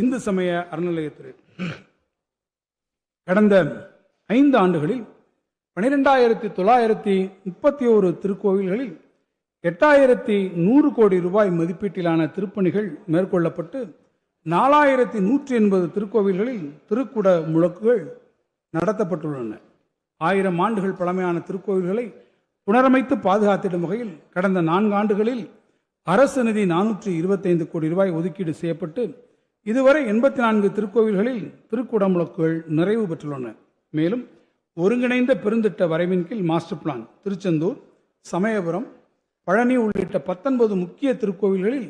இந்து சமய அறநிலையத்துறை கடந்த 5 ஆண்டுகளில் 12,931 திருக்கோவில்களில் 8,100 கோடி ரூபாய் மதிப்பீட்டிலான திருப்பணிகள் மேற்கொள்ளப்பட்டு 4,180 திருக்கோவில்களில் திருக்குட முழக்குகள் நடத்தப்பட்டுள்ளன. 1000 ஆண்டுகள் பழமையான திருக்கோவில்களை புனரமைத்து பாதுகாத்திடும் வகையில் கடந்த 4 ஆண்டுகளில் அரசு நிதி 425 கோடி ரூபாய் ஒதுக்கீடு செய்யப்பட்டு இதுவரை 84 திருக்கோவில்களில் திருக்குடமுழக்குகள் நிறைவு பெற்றுள்ளன. மேலும் ஒருங்கிணைந்த பெருந்திட்ட வரைவின் கீழ் மாஸ்டர் பிளான் திருச்செந்தூர், சமயபுரம், பழனி உள்ளிட்ட 19 முக்கிய திருக்கோவில்களில்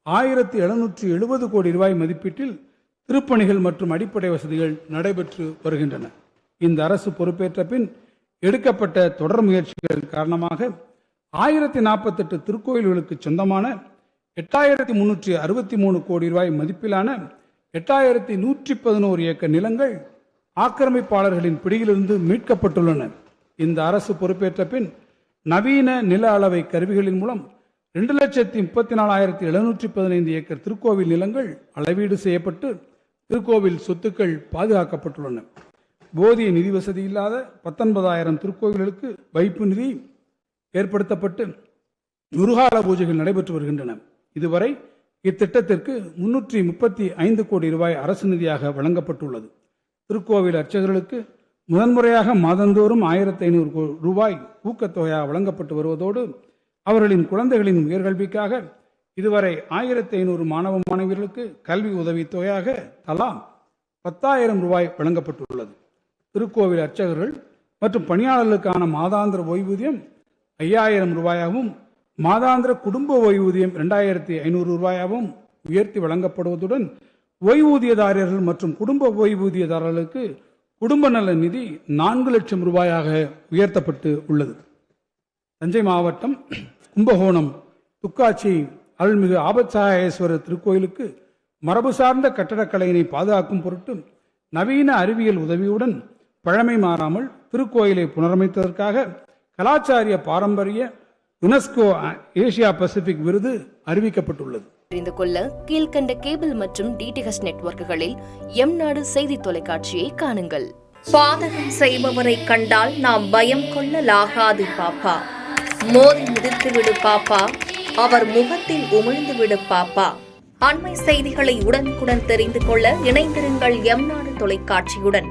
1,770 கோடி ரூபாய் மதிப்பீட்டில் திருப்பணிகள் மற்றும் அடிப்படை வசதிகள் நடைபெற்று வருகின்றன. இந்த அரசு பொறுப்பேற்ற பின் எடுக்கப்பட்ட தொடர் முயற்சிகள் காரணமாக 1048 திருக்கோயில்களுக்கு சொந்தமான 8,363 கோடி ரூபாய் மதிப்பிலான 8,111 ஏக்கர் நிலங்கள் ஆக்கிரமிப்பாளர்களின் பிடியிலிருந்து மீட்கப்பட்டுள்ளன. இந்த அரசு பொறுப்பேற்ற பின் நவீன நில அளவை கருவிகளின் மூலம் 2,34,715 ஏக்கர் திருக்கோவில் நிலங்கள் அளவீடு செய்யப்பட்டு திருக்கோவில் சொத்துக்கள் பாதுகாக்கப்பட்டுள்ளன. போதிய நிதி வசதி இல்லாத 19,000 திருக்கோவில்களுக்கு வைப்பு நிதி ஏற்படுத்தப்பட்டு குருகால பூஜைகள் நடைபெற்று வருகின்றன. இதுவரை இத்திட்டத்திற்கு 335 கோடி ரூபாய் அரசு நிதியாக வழங்கப்பட்டுள்ளது. திருக்கோவில் அர்ச்சகர்களுக்கு முதன்முறையாக மாதந்தோறும் 1,500 ரூபாய் ஊக்கத்தொகையாக வழங்கப்பட்டு வருவதோடு அவர்களின் குழந்தைகளின் உயர்கல்விக்காக இதுவரை 1,500 மாணவ மாணவியர்களுக்கு கல்வி உதவி தொகையாக தலா 10,000 ரூபாய் வழங்கப்பட்டுள்ளது. திருக்கோவில் அர்ச்சகர்கள் மற்றும் பணியாளர்களுக்கான மாதாந்திர ஓய்வூதியம் 5,000 ரூபாயாகவும் மாதாந்திர குடும்ப ஓய்வூதியம் 2,500 ரூபாயாகவும் உயர்த்தி வழங்கப்படுவதுடன் ஓய்வூதியதாரர்கள் மற்றும் குடும்ப ஓய்வூதியதாரர்களுக்கு குடும்ப நல நிதி 4 லட்சம் ரூபாயாக உயர்த்தப்பட்டு உள்ளது. தஞ்சை மாவட்டம் கும்பகோணம் துக்காட்சி அருள்மிகு ஆபத்சகாயேஸ்வரர் திருக்கோயிலுக்கு மரபு சார்ந்த கட்டடக்கலையினை பாதுகாக்கும் பொருட்டு நவீன அறிவியல் உதவியுடன் பழமை மாறாமல் திருக்கோயிலை புனரமைத்ததற்காக கலாச்சாரிய பாரம்பரிய யுனெஸ்கோ ஏசியா பசிபிக் விருது அறிவிக்கப்பட்டுள்ளது. தெரிந்து கொள்ள கீழ்கண்ட கேபிள் மற்றும் டிடிஹெச் நெட்வொர்க்குகளில் எம்நாடு செய்தி தொலைக்காட்சியை காணுங்கள். பாதகம் செய்பவரை கண்டால் நாம் பயம் கொள்ளலாகாது பாப்பா. மோதி மிதித்து விடு பாப்பா, அவர் முகத்தில் உமிழ்ந்து விடு பாப்பா. அண்மை செய்திகளை உடனுக்குடன் தெரிந்து கொள்ள இணைந்திருங்கள் எம்நாடு தொலைக்காட்சியுடன்.